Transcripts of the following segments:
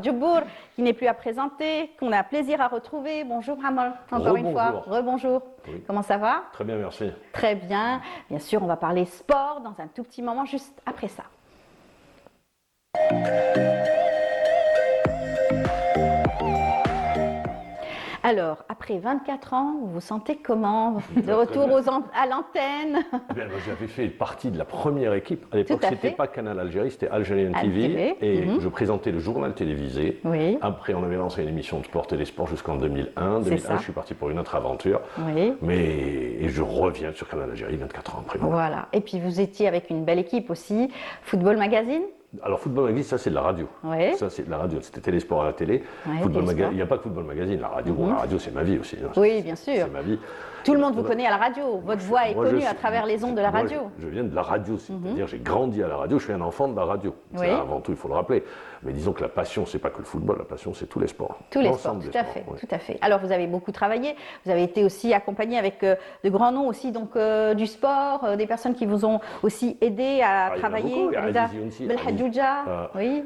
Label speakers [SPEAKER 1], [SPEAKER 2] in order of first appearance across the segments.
[SPEAKER 1] Djobour, qui n'est plus à présenter, qu'on a plaisir à retrouver. Bonjour Hamar, encore une fois. Rebonjour.
[SPEAKER 2] Oui.
[SPEAKER 1] Comment ça va?
[SPEAKER 2] Très bien, merci.
[SPEAKER 1] Très bien. Bien sûr, on va parler sport dans un tout petit moment, juste après ça. Alors, après 24 ans, vous vous sentez comment? De retour à l'antenne?
[SPEAKER 2] J'avais fait partie de la première équipe. À l'époque,
[SPEAKER 1] Tout à
[SPEAKER 2] c'était
[SPEAKER 1] fait.
[SPEAKER 2] pas Canal Algérie, c'était Algérienne TV. Et je présentais le journal télévisé.
[SPEAKER 1] Oui.
[SPEAKER 2] Après, on avait lancé une émission de sport Télésport jusqu'en 2001.
[SPEAKER 1] C'est
[SPEAKER 2] 2001,
[SPEAKER 1] ça.
[SPEAKER 2] je suis parti pour une autre aventure.
[SPEAKER 1] Oui.
[SPEAKER 2] Et je reviens sur Canal Algérie 24 ans après.
[SPEAKER 1] Voilà. Et puis, vous étiez avec une belle équipe aussi. Football Magazine?
[SPEAKER 2] Alors, Football Magazine, ça c'est de la radio.
[SPEAKER 1] Oui.
[SPEAKER 2] Ça c'est de la radio, c'était Télésport à la télé.
[SPEAKER 1] Ouais,
[SPEAKER 2] Il n'y a pas que Football Magazine, la radio, la radio c'est ma vie aussi. Hein.
[SPEAKER 1] Oui, bien sûr.
[SPEAKER 2] C'est ma vie.
[SPEAKER 1] Tout le monde vous connaît à la radio. Votre voix est connue à travers les ondes de la radio.
[SPEAKER 2] Je viens de la radio, c'est-à-dire j'ai grandi à la radio, je suis un enfant de la radio.
[SPEAKER 1] Oui.
[SPEAKER 2] Avant tout, il faut le rappeler. Mais disons que la passion, c'est pas que le football, la passion, c'est tous les sports.
[SPEAKER 1] Tous les sports, tout à fait, tout à fait. Alors, vous avez beaucoup travaillé. Vous avez été aussi accompagné avec de grands noms aussi donc du sport, des personnes qui vous ont aussi aidé à travailler.
[SPEAKER 2] Reda
[SPEAKER 1] Belhadjouja, oui.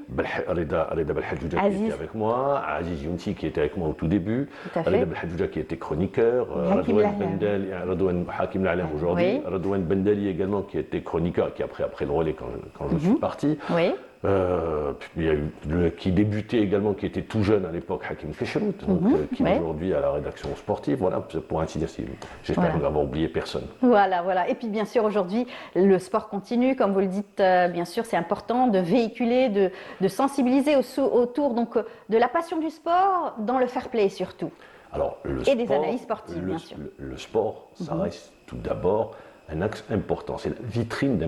[SPEAKER 2] Reda Belhadjouja qui était avec moi, Aziz Younsi qui était avec moi au tout début, Reda Belhadjouja qui était chroniqueur, Redouane Hakim Lalem aujourd'hui, Redouane Bendali également qui était chroniqueur, qui a pris le relais quand je suis parti.
[SPEAKER 1] Oui.
[SPEAKER 2] Puis il y a eu qui débutait également, qui était tout jeune à l'époque, Hakim Kesherout, qui est aujourd'hui à la rédaction sportive. Voilà, pour ainsi dire, j'espère n'avoir oublié personne.
[SPEAKER 1] Voilà, voilà. Et puis bien sûr, aujourd'hui, le sport continue. Comme vous le dites, bien sûr, c'est important de véhiculer, de sensibiliser autour donc, de la passion du sport dans le fair play surtout.
[SPEAKER 2] Alors,
[SPEAKER 1] des analyses sportives, bien sûr.
[SPEAKER 2] Le sport, ça reste tout d'abord un axe important. C'est la vitrine d'un